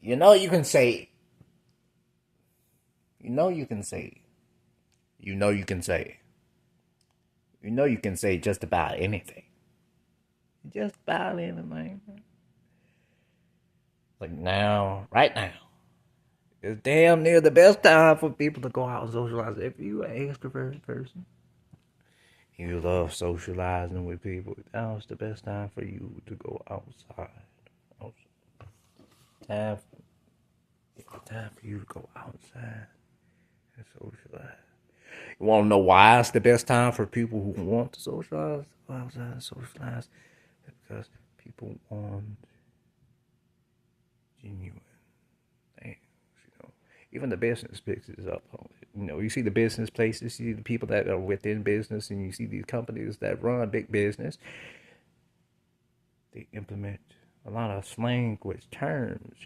You know you can say, you know you can say, you know you can say, you know you can say just about anything. Just about anything. Like now, right now, it's damn near the best time for people to go out and socialize. If you're an extrovert person, you love socializing with people, now's the best time for you to go outside. Time, time for you to go outside and socialize. You want to know why it's the best time for people who want to socialize? Go outside and socialize. Because people want genuine things. Even the business picks it up on it. You see the business places, you see the people that are within business, and you see these companies that run big business. They implement a lot of slang with terms,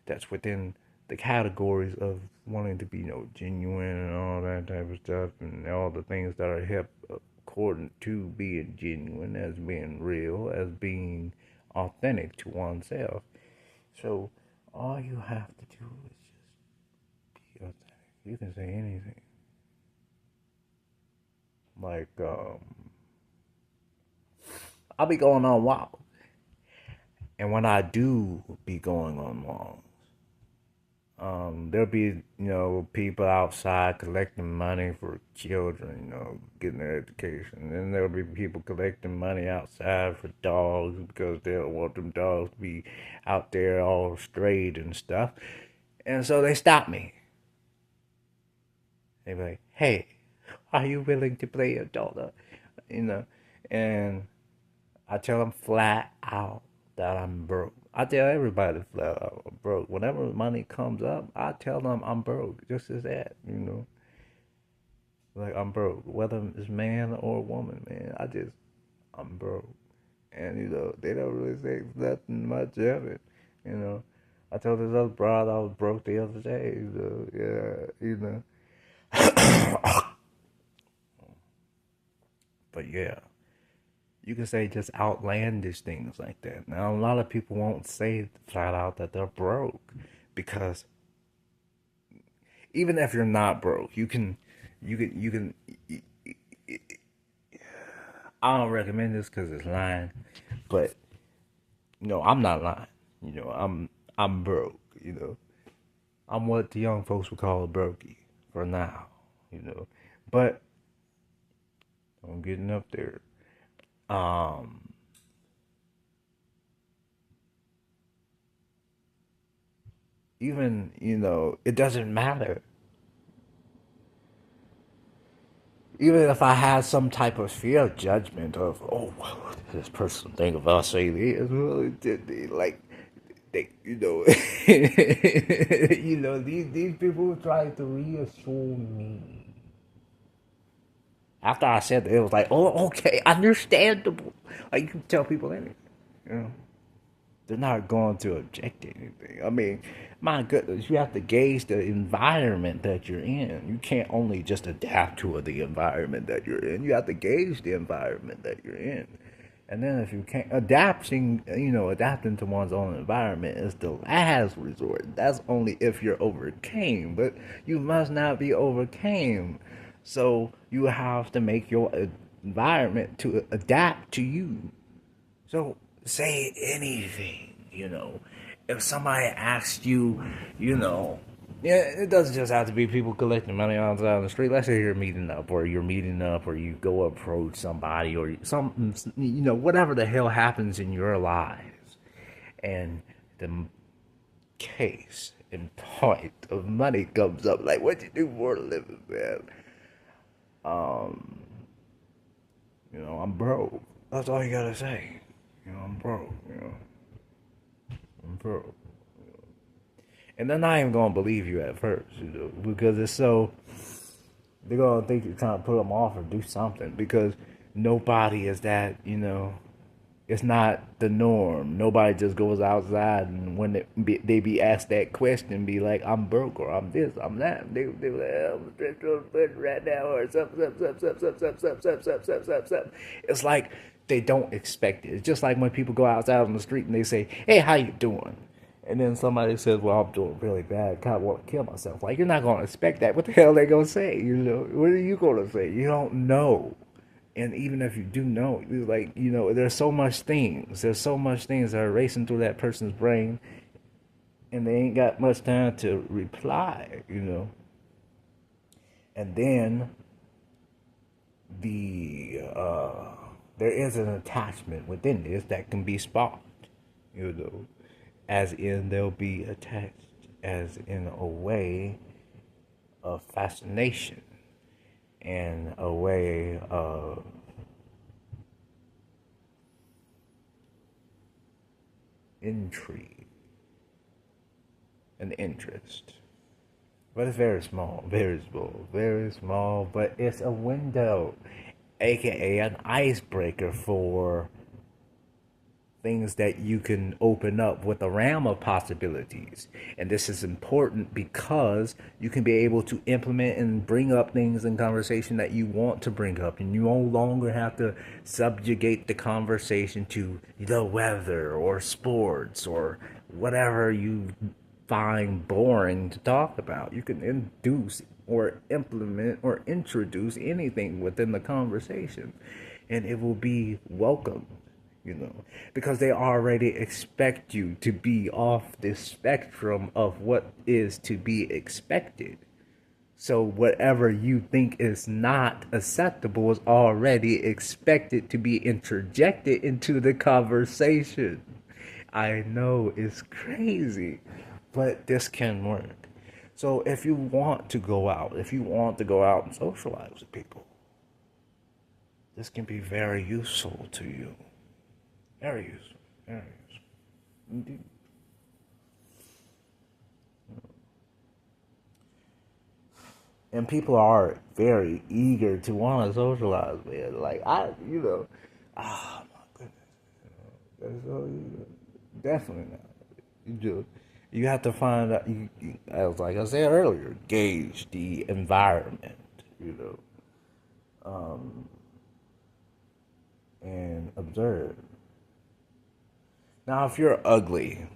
that's within the categories of wanting to be, genuine and all that type of stuff, and all the things that are hip according to being genuine, as being real, as being authentic to oneself. So all you have to do is just be authentic. You can say anything. Like, I'll be going on wild. And when I do be going on walks, there'll be, people outside collecting money for children, getting their education. And there'll be people collecting money outside for dogs because they don't want them dogs to be out there all strayed and stuff. And so they stop me. They be like, hey, are you willing to play a dollar? And I tell them flat out that I'm broke. I tell everybody flat out I'm broke. Whenever money comes up, I tell them I'm broke. Just as that. Like I'm broke. Whether it's man or woman, man. I'm broke. And, they don't really say nothing much of it. You know. I told this other brother I was broke the other day. So, yeah. But yeah. You can say just outlandish things like that. Now, a lot of people won't say flat out that they're broke because even if you're not broke, you can. I don't recommend this because it's lying, but I'm not lying. I'm broke. I'm what the young folks would call a brokey for now. But I'm getting up there. Um, Even it doesn't matter. Even if I had some type of fear of judgment of, oh, this person think if I say this, well, like they, these people try to reassure me. After I said that, it was like, oh, okay, understandable. Like you can tell people anything, you know. They're not going to object to anything. I mean, my goodness, you have to gauge the environment that you're in. You can't only just adapt to the environment that you're in. You have to gauge the environment that you're in. And then if you can't, adapting to one's own environment is the last resort. That's only if you're overcame, but you must not be overcame. So you have to make your environment to adapt to you. So say anything. If somebody asks you, yeah, it doesn't just have to be people collecting money outside on the street. Let's say you're meeting up, or you go approach somebody, or something, whatever the hell happens in your lives, and the case and point of money comes up, like what you do for a living, man. Um, I'm broke. That's all you gotta say. I'm broke. I'm broke. And they're not even gonna believe you at first, because it's so they're gonna think you're trying to put them off or do something because nobody is that, it's not the norm. Nobody just goes outside and when they be asked that question, be like, I'm broke or I'm this, I'm that. They be like, I'm stretched on the foot right now or something. It's like they don't expect it. It's just like when people go outside on the street and they say, hey, how you doing? And then somebody says, "Well, I'm doing really bad. I want to kill myself." Like, you're not going to expect that. What the hell are they going to say? You know, what are you going to say? You don't know. And even if you do know, like, you know, there's so much things. There's so much things that are racing through that person's brain, and they ain't got much time to reply. You know. And then there is an attachment within this that can be sparked, you know, as in they'll be attached as in a way of fascination and a way of intrigue and interest. But it's very small, very small, very small, but it's a window, aka an icebreaker for things that you can open up with a realm of possibilities. And this is important because you can be able to implement and bring up things in conversation that you want to bring up, and you no longer have to subjugate the conversation to the weather or sports or whatever you find boring to talk about. You can induce or implement or introduce anything within the conversation, and it will be welcome, you know, because they already expect you to be off this spectrum of what is to be expected. So whatever you think is not acceptable is already expected to be interjected into the conversation. I know it's crazy, but this can work. So if you want to go out, and socialize with people, this can be very useful to you. Very useful. Very useful. Indeed. And people are very eager to want to socialize, man. Like, oh my goodness. That's so easy. Definitely not. You do. You have to find out, as like I said earlier, gauge the environment, you and observe. Now, if you're ugly,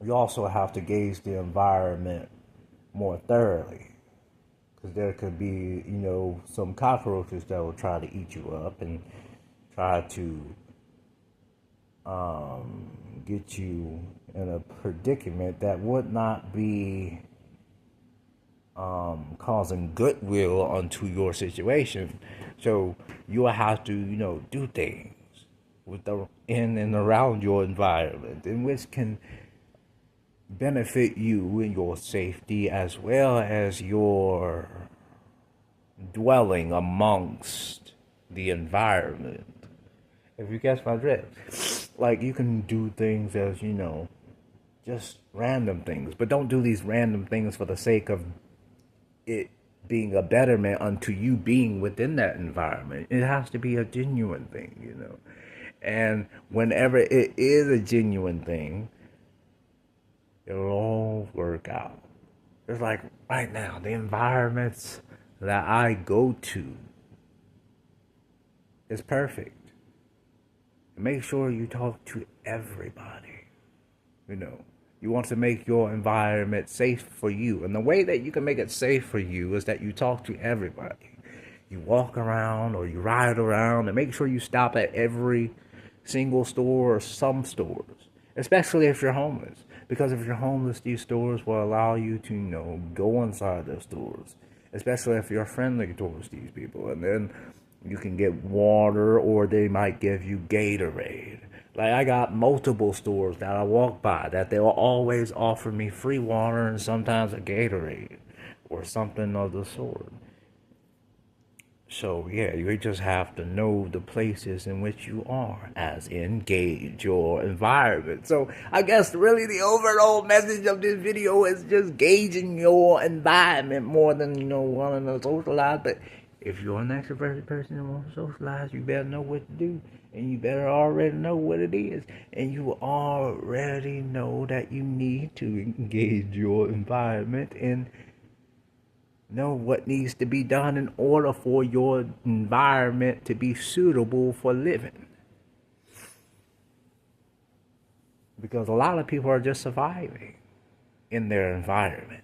you also have to gauge the environment more thoroughly. Because there could be, some cockroaches that will try to eat you up and try to get you in a predicament that would not be causing goodwill onto your situation. So you will have to, do things in and around your environment, in which can benefit you and your safety as well as your dwelling amongst the environment. If you catch my drift, like, you can do things as, just random things, but don't do these random things for the sake of it being a betterment unto you being within that environment. It has to be a genuine thing, And whenever it is a genuine thing, it'll all work out. It's like right now, the environments that I go to is perfect. Make sure you talk to everybody. You want to make your environment safe for you. And the way that you can make it safe for you is that you talk to everybody. You walk around or you ride around, and make sure you stop at every single store or some stores, especially if you're homeless. Because if you're homeless, these stores will allow you to, go inside those stores, especially if you're friendly towards these people. And then you can get water, or they might give you Gatorade. Like, I got multiple stores that I walk by that they will always offer me free water and sometimes a Gatorade or something of the sort. So, yeah, you just have to know the places in which you are, as engage your environment. So, I guess really the overall message of this video is just gauging your environment more than, wanting to socialize. But if you're an extroverted person and want to socialize, you better know what to do. And you better already know what it is. And you already know that you need to engage your environment and know what needs to be done in order for your environment to be suitable for living. Because a lot of people are just surviving in their environment.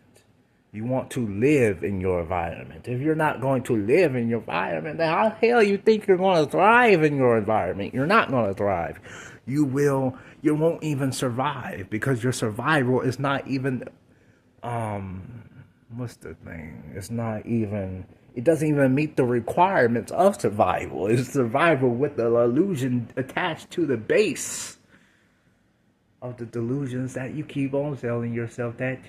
You want to live in your environment. If you're not going to live in your environment, then how the hell you think you're going to thrive in your environment? You're not going to thrive. You won't even survive because your survival is not even, what's the thing? It's not even, it doesn't even meet the requirements of survival. It's survival with the illusion attached to the base of the delusions that you keep on telling yourself that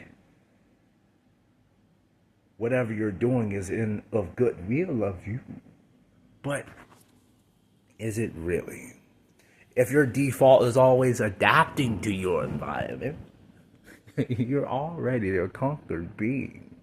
whatever you're doing is in of good will of you. But is it really? If your default is always adapting to your environment, you're already a conquered being.